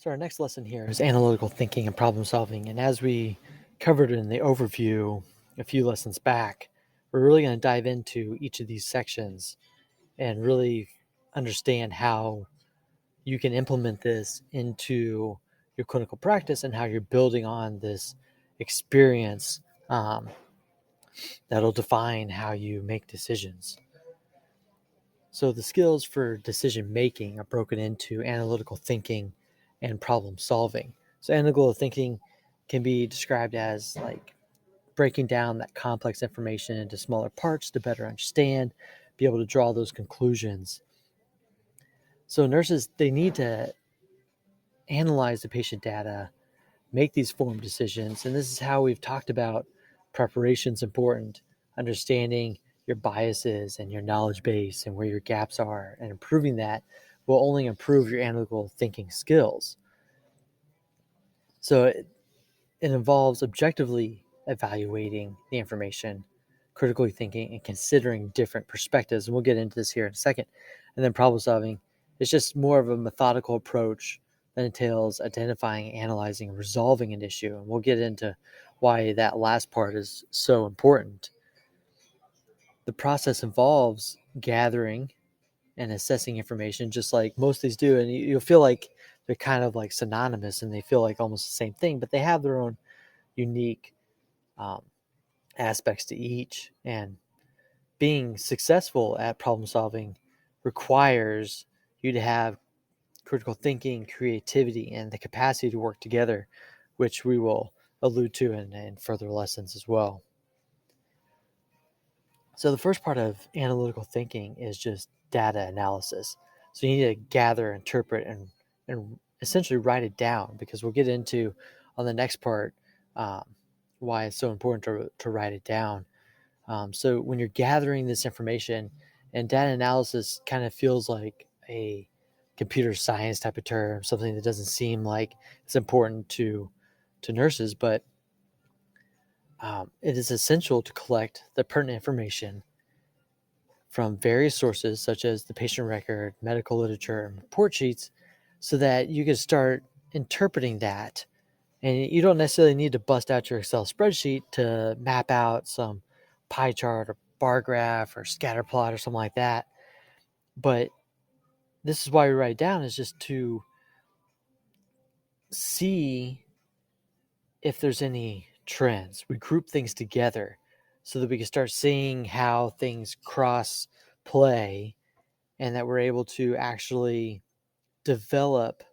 So our next lesson here is analytical thinking and problem solving. And as we covered in the overview a few lessons back, we're really going to dive into each of these sections and really understand how you can implement this into your clinical practice and how you're building on this experience that'll define how you make decisions. So the skills for decision making are broken into analytical thinking and problem solving. So analytical thinking can be described as like breaking down that complex information into smaller parts to better understand, be able to draw those conclusions. So nurses, they need to analyze the patient data, make these informed decisions. And this is how we've talked about preparation's important, understanding your biases and your knowledge base and where your gaps are, and improving that will only improve your analytical thinking skills. So it involves objectively evaluating the information, critically thinking, and considering different perspectives. And we'll get into this here in a second. And then problem solving is just more of a methodical approach that entails identifying, analyzing, and resolving an issue. And we'll get into why that last part is so important. The process involves gathering and assessing information, just like most of these do. And you'll feel like they're kind of like synonymous and they feel like almost the same thing, but they have their own unique um, aspects to each. And being successful at problem solving requires you to have critical thinking, creativity, and the capacity to work together, which we will allude to in further lessons as well. So the first part of analytical thinking is just data analysis. So you need to gather, interpret, and essentially write it down, because we'll get into on the next part why it's so important to write it down. So when you're gathering this information, and data analysis kind of feels like a computer science type of term, something that doesn't seem like it's important to nurses, but it is essential to collect the pertinent information from various sources, such as the patient record, medical literature, and report sheets, so that you can start interpreting that. And you don't necessarily need to bust out your Excel spreadsheet to map out some pie chart or bar graph or scatter plot or something like that. But this is why we write it down, is just to see if there's any trends. We group things together so that we can start seeing how things cross play, and that we're able to actually develop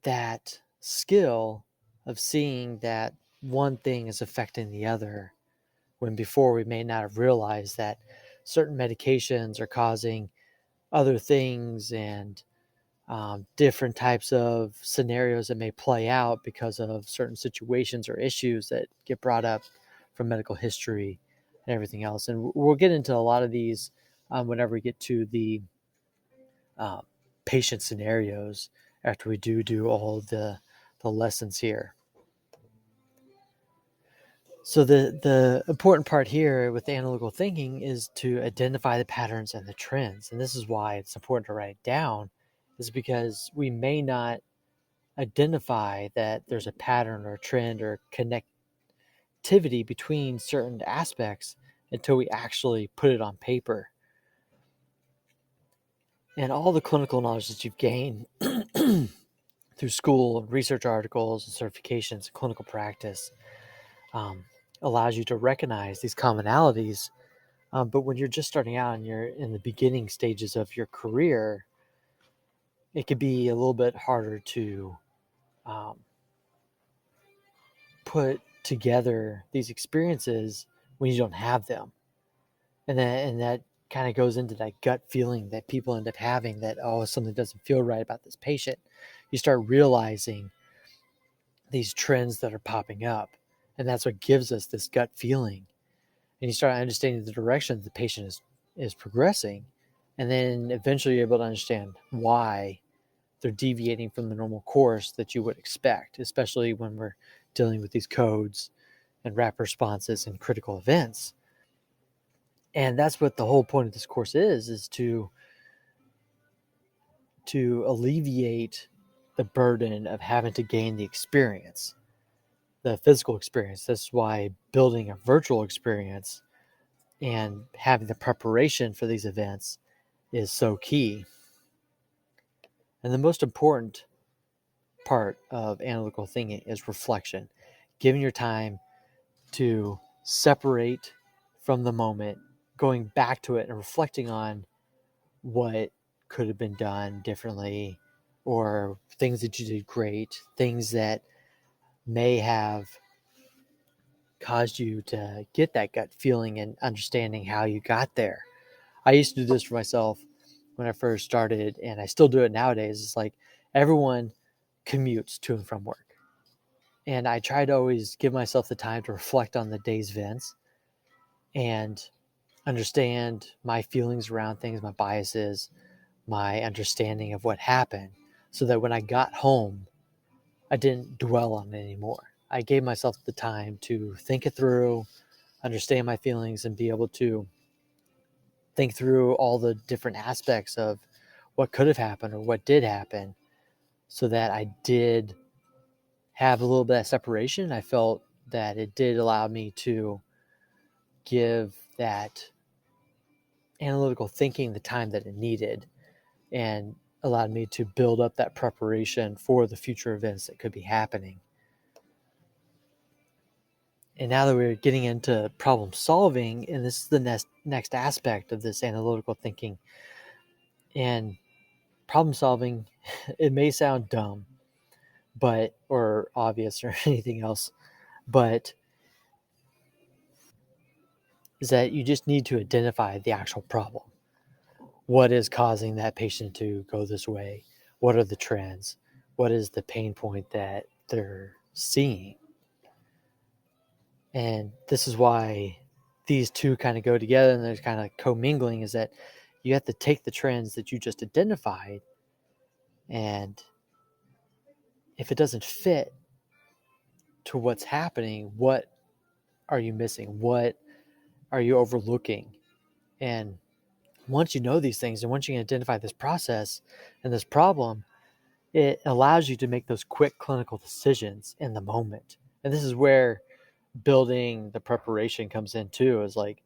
that skill of seeing that one thing is affecting the other, when before we may not have realized that certain medications are causing other things, and different types of scenarios that may play out because of certain situations or issues that get brought up from medical history and everything else. And we'll get into a lot of these whenever we get to the patient scenarios after we do all the lessons here. So the important part here with analytical thinking is to identify the patterns and the trends. And this is why it's important to write it down, is because we may not identify that there's a pattern or a trend or connectivity between certain aspects until we actually put it on paper. And all the clinical knowledge that you've gained through school, research articles, and certifications, clinical practice allows you to recognize these commonalities. But when you're just starting out and you're in the beginning stages of your career, it could be a little bit harder to put together these experiences when you don't have them. And that kind of goes into that gut feeling that people end up having, that, oh, something doesn't feel right about this patient. You start realizing these trends that are popping up, and that's what gives us this gut feeling. And you start understanding the direction the patient is progressing, and then eventually you're able to understand why they're deviating from the normal course that you would expect, especially when we're dealing with these codes and rapid responses and critical events. And that's what the whole point of this course is to alleviate the burden of having to gain the experience, the physical experience. That's why building a virtual experience and having the preparation for these events is so key. And the most important part of analytical thinking is reflection, giving your time to separate from the moment, going back to it and reflecting on what could have been done differently, or things that you did great, things that may have caused you to get that gut feeling and understanding how you got there. I used to do this for myself when I first started, and I still do it nowadays. It's like everyone commutes to and from work. And I try to always give myself the time to reflect on the day's events and understand my feelings around things, my biases, my understanding of what happened, so that when I got home, I didn't dwell on it anymore. I gave myself the time to think it through, understand my feelings, and be able to think through all the different aspects of what could have happened or what did happen, so that I did have a little bit of separation. I felt that it did allow me to give that analytical thinking the time that it needed, and allowed me to build up that preparation for the future events that could be happening. And now that we're getting into problem solving, and this is the next aspect of this analytical thinking and problem solving, it may sound dumb, but or obvious or anything else, but is that you just need to identify the actual problem. What is causing that patient to go this way? What are the trends? What is the pain point that they're seeing? And this is why these two kind of go together, and there's kind of commingling, is that you have to take the trends that you just identified, and if it doesn't fit to what's happening, what are you missing? What are you overlooking? And once you know these things, and once you can identify this process and this problem, it allows you to make those quick clinical decisions in the moment. And this is where building the preparation comes in too, is like,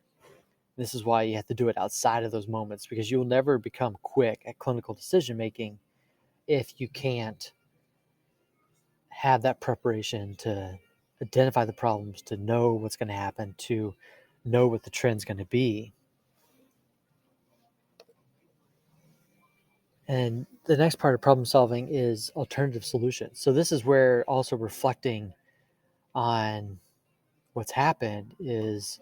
this is why you have to do it outside of those moments, because you'll never become quick at clinical decision making if you can't have that preparation to identify the problems, to know what's going to happen, to know what the trend's going to be. And the next part of problem solving is alternative solutions. So this is where also reflecting on what's happened is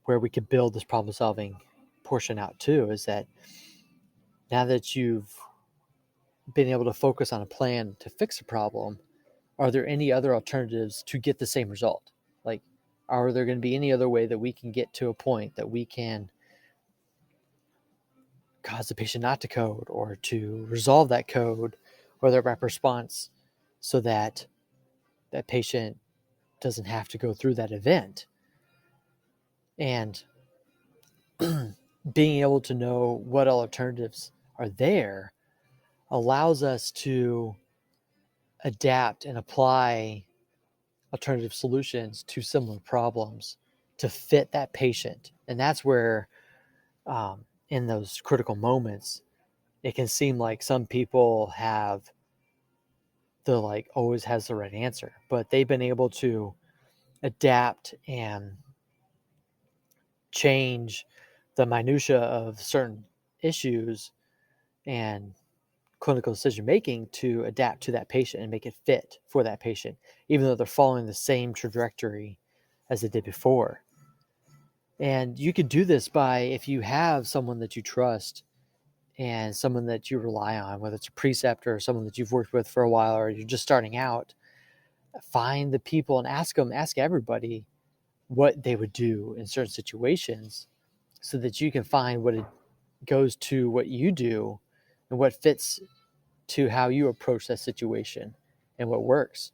where we could build this problem solving portion out too, is that now that you've been able to focus on a plan to fix a problem, are there any other alternatives to get the same result? Like, are there going to be any other way that we can get to a point that we can cause the patient not to code, or to resolve that code or their rep response, so that that patient doesn't have to go through that event? And being able to know what alternatives are there allows us to adapt and apply alternative solutions to similar problems to fit that patient. And that's where, in those critical moments, it can seem like some people have the like always has the right answer, but they've been able to adapt and change the minutia of certain issues and clinical decision making to adapt to that patient and make it fit for that patient, even though they're following the same trajectory as they did before. And you could do this by, if you have someone that you trust and someone that you rely on, whether it's a preceptor or someone that you've worked with for a while, or you're just starting out, find the people and ask everybody what they would do in certain situations, so that you can find what it goes to what you do and what fits to how you approach that situation and what works.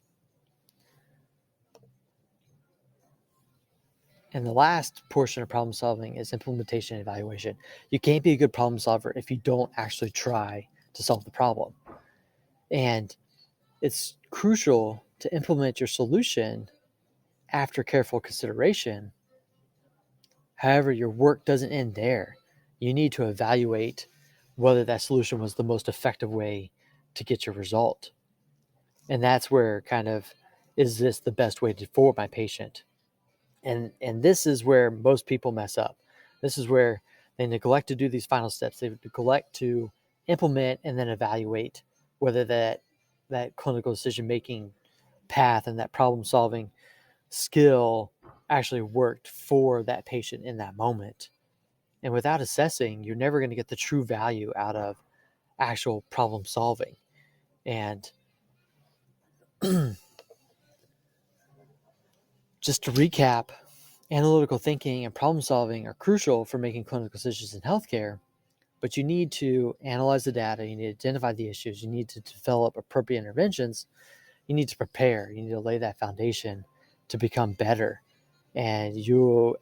And the last portion of problem solving is implementation and evaluation. You can't be a good problem solver if you don't actually try to solve the problem. And it's crucial to implement your solution after careful consideration. However, your work doesn't end there. You need to evaluate whether that solution was the most effective way to get your result. And that's where kind of, is this the best way for my patient? And this is where most people mess up. This is where they neglect to do these final steps. They neglect to implement and then evaluate whether that clinical decision making path and that problem solving skill actually worked for that patient in that moment. And without assessing, you're never going to get the true value out of actual problem solving. And just to recap, analytical thinking and problem solving are crucial for making clinical decisions in healthcare, but you need to analyze the data, you need to identify the issues, you need to develop appropriate interventions, you need to prepare, you need to lay that foundation to become better. And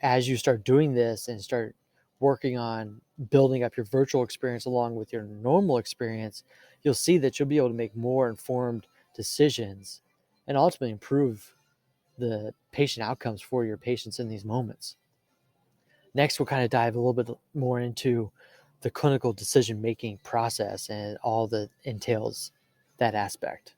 as you start doing this and start working on building up your virtual experience along with your normal experience, you'll see that you'll be able to make more informed decisions and ultimately improve the patient outcomes for your patients in these moments. Next, we'll kind of dive a little bit more into the clinical decision-making process and all that entails that aspect.